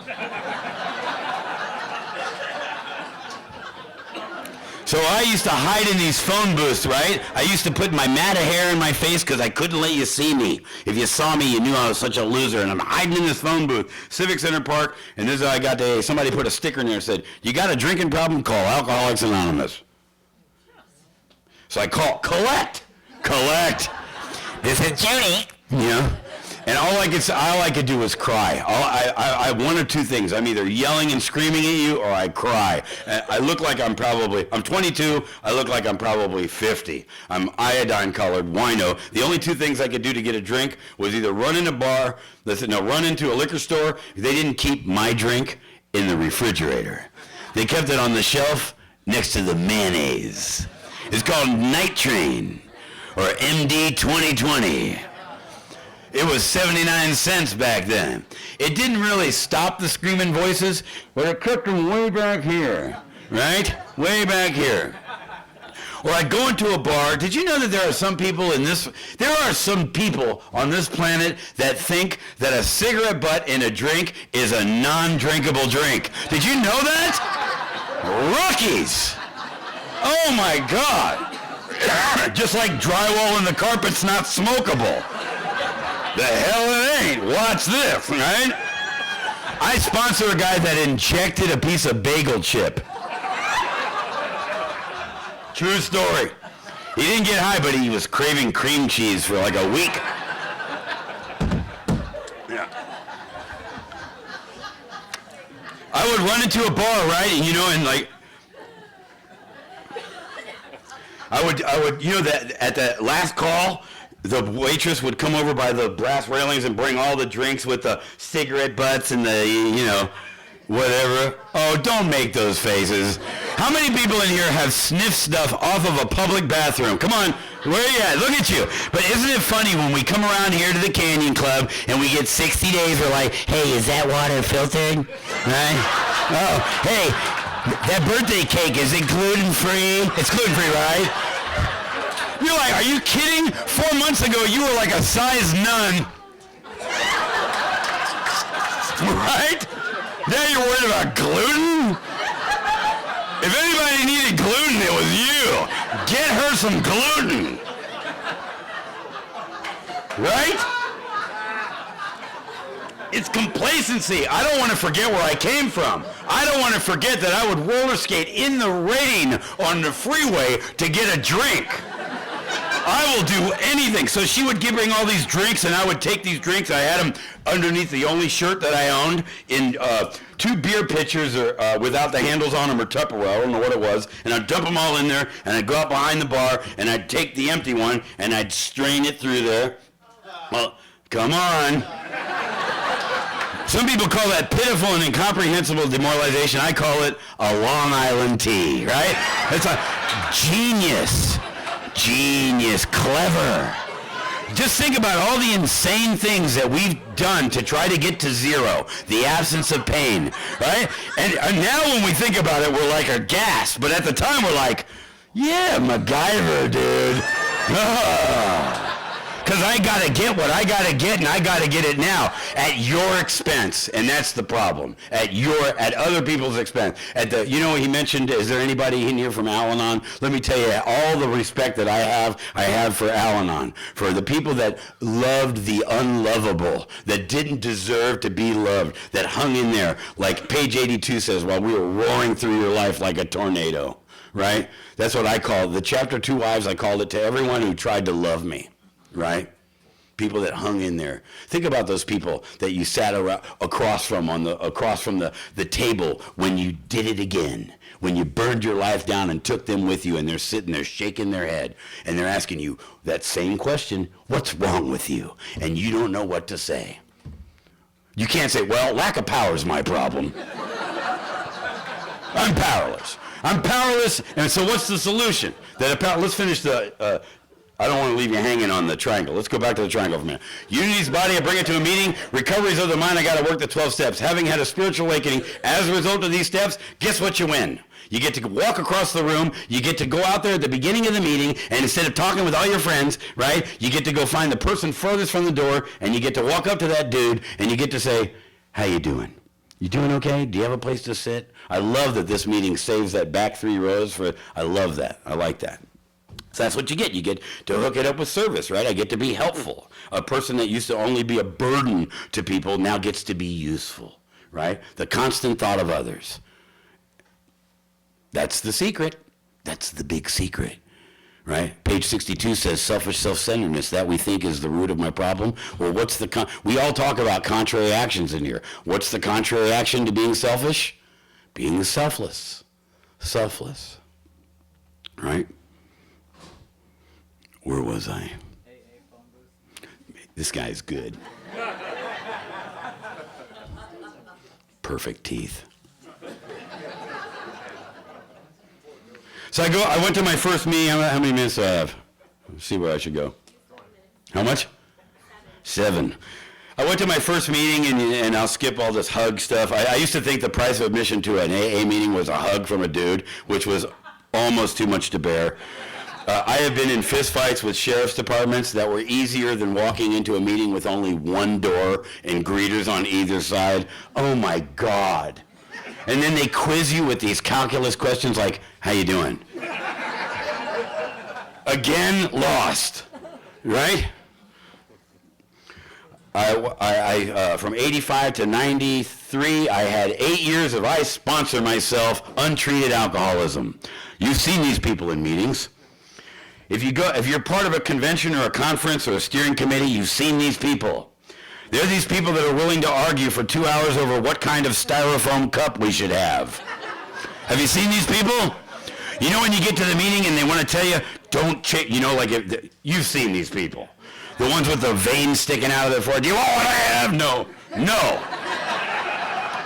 So I used to hide in these phone booths, right? I used to put my mat of hair in my face because I couldn't let you see me. If you saw me, you knew I was such a loser. And I'm hiding in this phone booth, Civic Center Park, and this is how I got to, somebody put a sticker in there and said, you got a drinking problem? Call Alcoholics Anonymous. So I call, collect. This is Judy. Yeah. And all I could do was cry. I one of two things. I'm either yelling and screaming at you, or I cry. I look like I'm 22. I look like I'm probably 50. I'm iodine-colored, wino. The only two things I could do to get a drink was either run into a liquor store. They didn't keep my drink in the refrigerator. They kept it on the shelf next to the mayonnaise. It's called Night Train, or MD 2020. It was 79 cents back then. It didn't really stop the screaming voices, but it kept them way back here, right? Way back here. Or I'd go into a bar. Did you know that there are some people on this planet that think that a cigarette butt in a drink is a non-drinkable drink? Did you know that? Rookies. Oh my God. Just like drywall in the carpet's not smokable. The hell it ain't. Watch this, right? I sponsor a guy that injected a piece of bagel chip. True story. He didn't get high, but he was craving cream cheese for like a week. Yeah. I would run into a bar, right? And like, I would, that at the last call, the waitress would come over by the brass railings and bring all the drinks with the cigarette butts and the, whatever. Oh, don't make those faces. How many people in here have sniffed stuff off of a public bathroom? Come on, where are you at? Look at you. But isn't it funny when we come around here to the Canyon Club and we get 60 days, we're like, hey, is that water filtered? Right? Oh, hey, that birthday cake, is it gluten-free? It's gluten-free, right? You're like, are you kidding? 4 months ago, you were like a size none. Right? Now you're worried about gluten? If anybody needed gluten, it was you. Get her some gluten. Right? It's complacency. I don't want to forget where I came from. I don't want to forget that I would roller skate in the rain on the freeway to get a drink. I will do anything. So she would bring all these drinks, and I would take these drinks. I had them underneath the only shirt that I owned in 2 beer pitchers without the handles on them, or Tupperware. I don't know what it was. And I'd dump them all in there, and I'd go out behind the bar, and I'd take the empty one, and I'd strain it through there. Well, come on. Some people call that pitiful and incomprehensible demoralization. I call it a Long Island tea, right? It's a genius, clever. Just think about all the insane things that we've done to try to get to zero, the absence of pain, right? And now when we think about it, we're like aghast, but at the time we're like, yeah, MacGyver, dude. Because I got to get what I got to get, and I got to get it now at your expense, and that's the problem. At other people's expense. You know, he mentioned, is there anybody in here from Al-Anon? Let me tell you, all the respect that I have for Al-Anon, for the people that loved the unlovable, that didn't deserve to be loved, that hung in there, like page 82 says, while we were roaring through your life like a tornado, right? That's what I call the chapter 2 wives. I called it to everyone who tried to love me. Right? People that hung in there. Think about those people that you sat across from the table when you did it again, when you burned your life down and took them with you, and they're sitting there shaking their head, and they're asking you that same question, what's wrong with you? And you don't know what to say. You can't say, well, lack of power is my problem. I'm powerless, and so what's the solution? Let's finish the... I don't want to leave you hanging on the triangle. Let's go back to the triangle for a minute. Unity's body, I bring it to a meeting. Recoveries of the mind, I got to work the 12 steps. Having had a spiritual awakening, as a result of these steps, guess what you win? You get to walk across the room. You get to go out there at the beginning of the meeting, and instead of talking with all your friends, right, you get to go find the person furthest from the door, and you get to walk up to that dude, and you get to say, how you doing? You doing okay? Do you have a place to sit? I love that this meeting saves that back 3 rows. I love that. I like that. So that's what you get. You get to hook it up with service, right? I get to be helpful. A person that used to only be a burden to people now gets to be useful, right? The constant thought of others. That's the secret. That's the big secret, right? Page 62 says selfish self-centeredness. That we think is the root of my problem. Well, we all talk about contrary actions in here. What's the contrary action to being selfish? Being selfless. Selfless, right? Where was I? This guy's good. Perfect teeth. So I went to my first meeting. How many minutes do I have? Let's see where I should go. How much? 7. I went to my first meeting, and I'll skip all this hug stuff. I used to think the price of admission to an AA meeting was a hug from a dude, which was almost too much to bear. I have been in fistfights with sheriff's departments that were easier than walking into a meeting with only one door and greeters on either side. Oh my God. And then they quiz you with these calculus questions like, how you doing? Again, lost, right? I from 85 to 93, I had 8 years of I sponsor myself untreated alcoholism. You've seen these people in meetings. If you're part of a convention or a conference or a steering committee, you've seen these people. They're these people that are willing to argue for 2 hours over what kind of styrofoam cup we should have. Have you seen these people? You know when you get to the meeting and they want to tell you, don't check, you've seen these people. The ones with the veins sticking out of their forehead. Do you want what I have? No.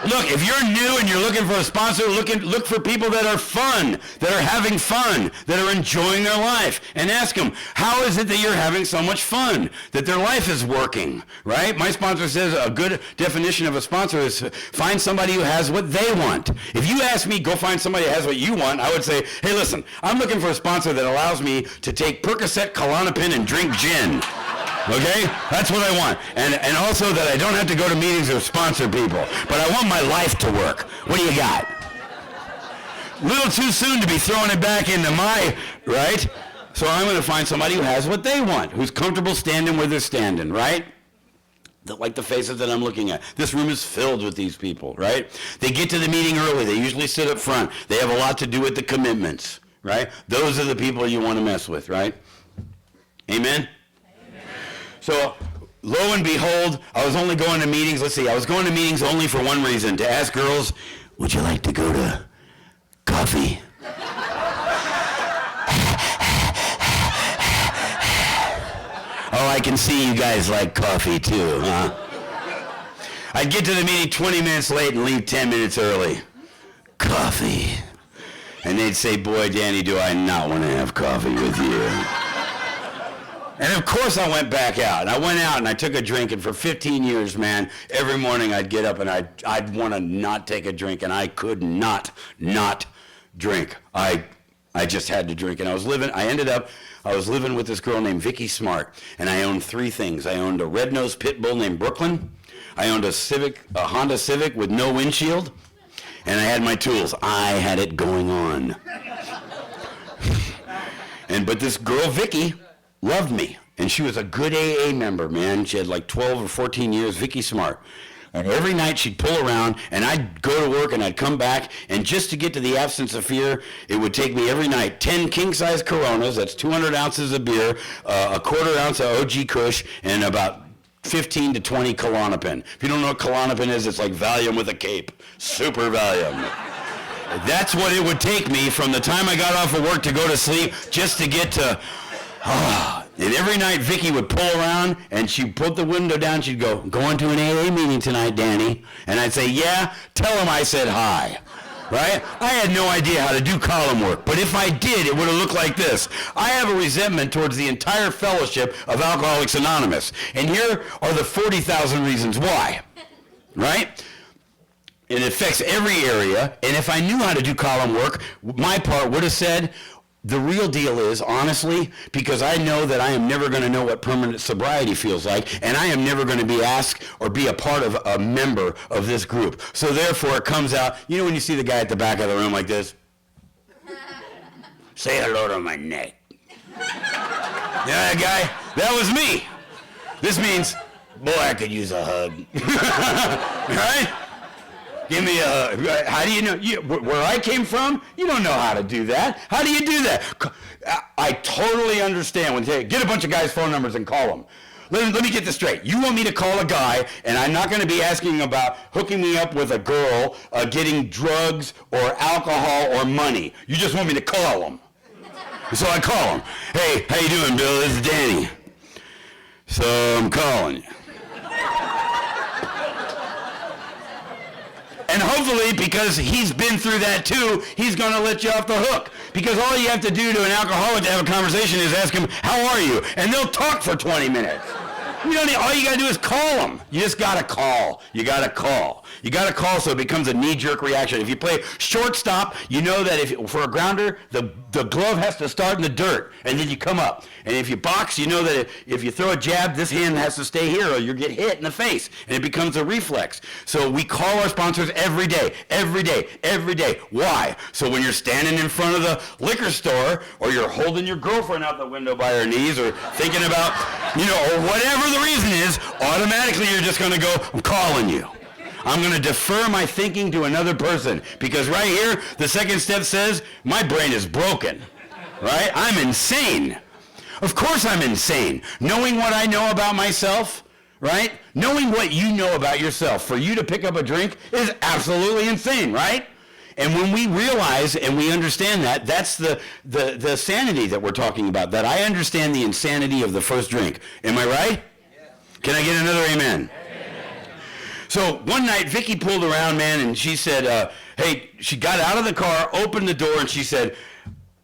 Look, if you're new and you're looking for a sponsor, look for people that are fun, that are having fun, that are enjoying their life, and ask them, how is it that you're having so much fun, that their life is working, right? My sponsor says a good definition of a sponsor is find somebody who has what they want. If you ask me, go find somebody who has what you want, I would say, hey, listen, I'm looking for a sponsor that allows me to take Percocet, Klonopin, and drink gin. Okay? That's what I want. And also that I don't have to go to meetings or sponsor people. But I want my life to work. What do you got? Little too soon to be throwing it back into my, right? So I'm going to find somebody who has what they want, who's comfortable standing where they're standing, right? Like the faces that I'm looking at. This room is filled with these people, right? They get to the meeting early. They usually sit up front. They have a lot to do with the commitments, right? Those are the people you want to mess with, right? Amen? So, lo and behold, I was only going to meetings, I was going to meetings only for one reason, to ask girls, would you like to go to coffee? Oh, I can see you guys like coffee too, huh? I'd get to the meeting 20 minutes late and leave 10 minutes early. Coffee. And they'd say, boy, Danny, do I not want to have coffee with you. And of course I went back out. And I went out and I took a drink, and for 15 years, man, every morning I'd get up and I'd want to not take a drink, and I could not drink. I just had to drink. And I was living with this girl named Vicky Smart, and I owned 3 things. I owned a red-nosed pit bull named Brooklyn. I owned a Honda Civic with no windshield, and I had my tools. I had it going on. But this girl, Vicky, loved me, and she was a good AA member, man. She had like 12 or 14 years, Vicky Smart. And every night she'd pull around, and I'd go to work, and I'd come back, and just to get to the absence of fear, it would take me every night 10 king-size Coronas, that's 200 ounces of beer, a quarter ounce of OG Kush, and about 15 to 20 Klonopin. If you don't know what Klonopin is, it's like Valium with a cape. Super Valium. That's what it would take me from the time I got off of work to go to sleep, just to get to... And every night Vicky would pull around, and she'd put the window down. She'd go, "Going to an AA meeting tonight, Danny?" And I'd say, "Yeah, tell him I said hi." Right? I had no idea how to do column work, but if I did, it would have looked like this. I have a resentment towards the entire fellowship of Alcoholics Anonymous, and here are the 40,000 reasons why. Right? It affects every area, and if I knew how to do column work, my part would have said, the real deal is, honestly, because I know that I am never going to know what permanent sobriety feels like, and I am never going to be asked or be a part of a member of this group. So therefore, it comes out, you know when you see the guy at the back of the room like this? Say hello to my neck. Yeah, guy, that was me. This means, boy, I could use a hug. Right? Give me a, how do you know, where I came from, you don't know how to do that. How do you do that? I totally understand when they say, get a bunch of guys' phone numbers and call them. Let me get this straight. You want me to call a guy, and I'm not going to be asking about hooking me up with a girl, getting drugs or alcohol or money. You just want me to call him. So I call him. Hey, how you doing, Bill? This is Danny. So I'm calling you. And hopefully, because he's been through that too, he's going to let you off the hook. Because all you have to do to an alcoholic to have a conversation is ask him, how are you? And they'll talk for 20 minutes. You don't need, all you got to do is call them. You just got to call. You got to call. You got to call so it becomes a knee-jerk reaction. If you play shortstop, you know that for a grounder, the glove has to start in the dirt, and then you come up. And if you box, you know that if you throw a jab, this hand has to stay here, or you'll get hit in the face, and it becomes a reflex. So we call our sponsors every day, every day, every day. Why? So when you're standing in front of the liquor store, or you're holding your girlfriend out the window by her knees, or thinking about, or whatever the reason is, automatically you're just going to go, I'm calling you. I'm going to defer my thinking to another person, because right here, the second step says, my brain is broken, right? I'm insane. Of course I'm insane. Knowing what I know about myself, right? Knowing what you know about yourself, for you to pick up a drink is absolutely insane, right? And when we realize and we understand that, that's the sanity that we're talking about, that I understand the insanity of the first drink. Am I right? Yeah. Can I get another amen? So one night, Vicky pulled around, man, and she said, hey, she got out of the car, opened the door, and she said,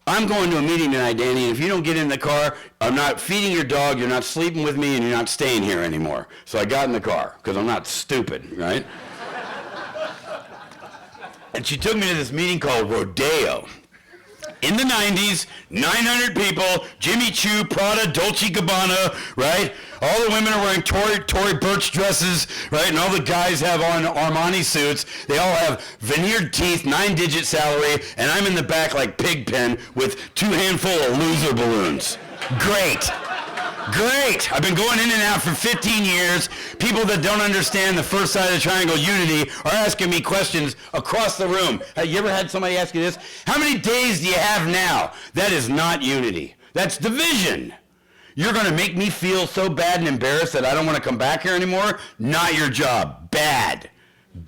I'm going to a meeting tonight, Danny, and if you don't get in the car, I'm not feeding your dog, you're not sleeping with me, and you're not staying here anymore. So I got in the car, because I'm not stupid, right? And she took me to this meeting called Rodeo. In the 90s, 900 people, Jimmy Choo, Prada, Dolce & Gabbana, right? All the women are wearing Tory Burch dresses, right? And all the guys have on Armani suits. They all have veneered teeth, 9-digit salary, and I'm in the back like Pigpen with 2 handful of loser balloons. Great. Great. I've been going in and out for 15 years. People that don't understand the first side of the triangle, unity, are asking me questions across the room. Have you ever had somebody ask you this? How many days do you have now? That is not unity. That's division. You're going to make me feel so bad and embarrassed that I don't want to come back here anymore? Not your job. Bad.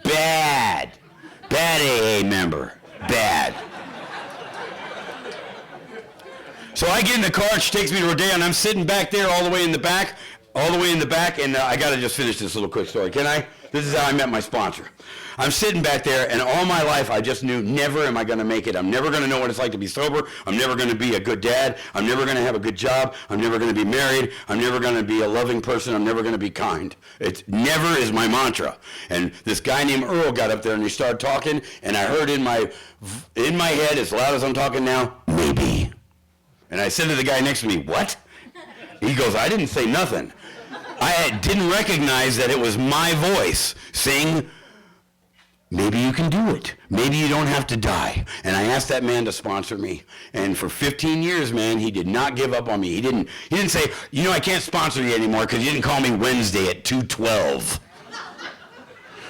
Bad. Bad AA member. Bad. So I get in the car, and she takes me to Rodeo, and I'm sitting back there all the way in the back. all the way in the back, and I got to just finish this little quick story. Can I? This is how I met my sponsor. I'm sitting back there, and all my life I just knew never am I going to make it. I'm never going to know what it's like to be sober. I'm never going to be a good dad. I'm never going to have a good job. I'm never going to be married. I'm never going to be a loving person. I'm never going to be kind. It's never is my mantra. And this guy named Earl got up there, and he started talking, and I heard in my head, as loud as I'm talking now, maybe. And I said to the guy next to me, what? He goes, I didn't say nothing. I didn't recognize that it was my voice saying, maybe you can do it. Maybe you don't have to die. And I asked that man to sponsor me. And for 15 years, man, he did not give up on me. He didn't say, you know, I can't sponsor you anymore because you didn't call me Wednesday at 2:12.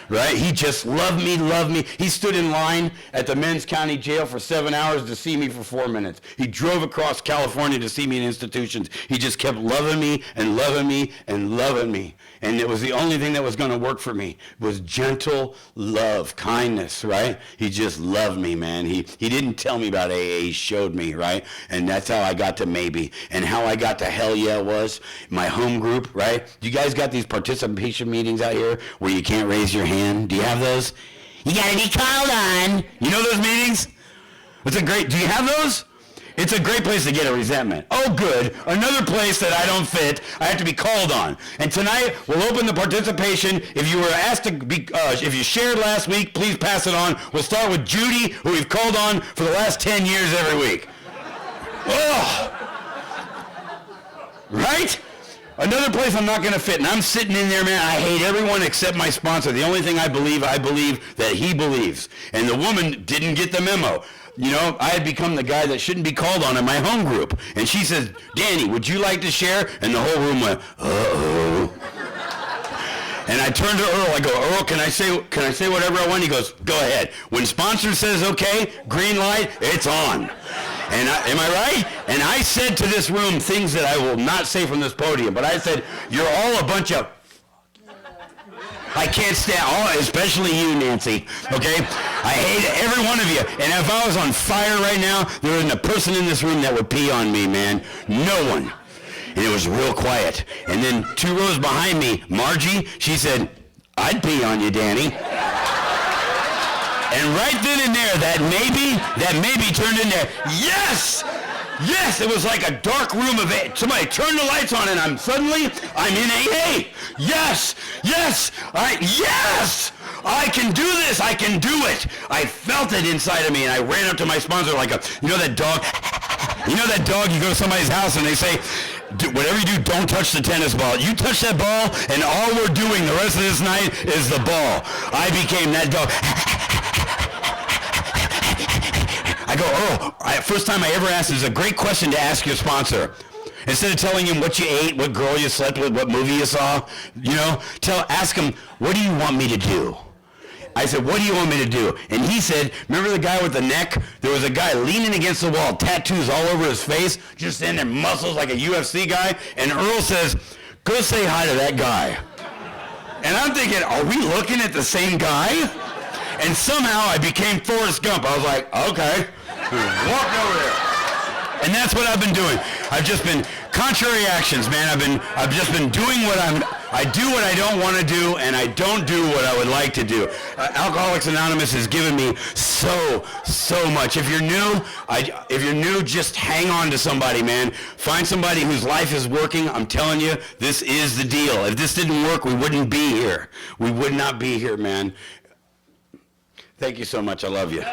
Right? He just loved me. He stood in line at the men's county jail for 7 hours to see me for 4 minutes. He drove across California to see me in institutions. He just kept loving me and loving me and loving me. And it was the only thing that was going to work for me was gentle love, kindness, right? He just loved me, man. He didn't tell me about AA. He showed me, right? And that's how I got to maybe. And how I got to hell yeah was my home group, right? You guys got these participation meetings out here where you can't raise your hand? Do you have those? You got to be called on. You know those meetings? Do you have those? It's a great place to get a resentment. Oh, good. Another place that I don't fit, I have to be called on. And tonight, we'll open the participation. If you were asked to be, if you shared last week, please pass it on. We'll start with Judy, who we've called on for the last 10 years every week. Oh! Right? Another place I'm not going to fit, and I'm sitting in there, man. I hate everyone except my sponsor. The only thing I believe that he believes. And the woman didn't get the memo. You know, I had become the guy that shouldn't be called on in my home group. And she says, Danny, would you like to share? And the whole room went, uh-oh. And I turned to Earl. I go, Earl, can I say whatever I want? He goes, go ahead. When sponsor says okay, green light, it's on. And am I right? And I said to this room things that I will not say from this podium, but I said, you're all a bunch of... I can't stand, especially you, Nancy, okay? I hate every one of you. And if I was on fire right now, there isn't a person in this room that would pee on me, man. No one. And it was real quiet. And then 2 rows behind me, Margie, she said, I'd pee on you, Danny. And right then and there, that maybe turned into, yes! Yes, it was like a dark room of somebody turned the lights on and I'm in AA. Yes, yes, yes, I can do this, I can do it. I felt it inside of me and I ran up to my sponsor like you know that dog, you go to somebody's house and they say, whatever you do, don't touch the tennis ball. You touch that ball and all we're doing the rest of this night is the ball. I became that dog. I go, first time I ever asked, it's a great question to ask your sponsor. Instead of telling him what you ate, what girl you slept with, what movie you saw, you know, ask him, what do you want me to do? I said, what do you want me to do? And he said, remember the guy with the neck? There was a guy leaning against the wall, tattoos all over his face, just in there, muscles like a UFC guy. And Earl says, go say hi to that guy. And I'm thinking, are we looking at the same guy? And somehow I became Forrest Gump. I was like, okay. Walked over there. And that's what I've been doing. I've just been contrary actions, man. I've just been doing I do what I don't want to do, and I don't do what I would like to do. Alcoholics Anonymous has given me so much. If you're new, just hang on to somebody, man. Find somebody whose life is working. I'm telling you, this is the deal. If this didn't work, we wouldn't be here. We would not be here, man. Thank you so much. I love you.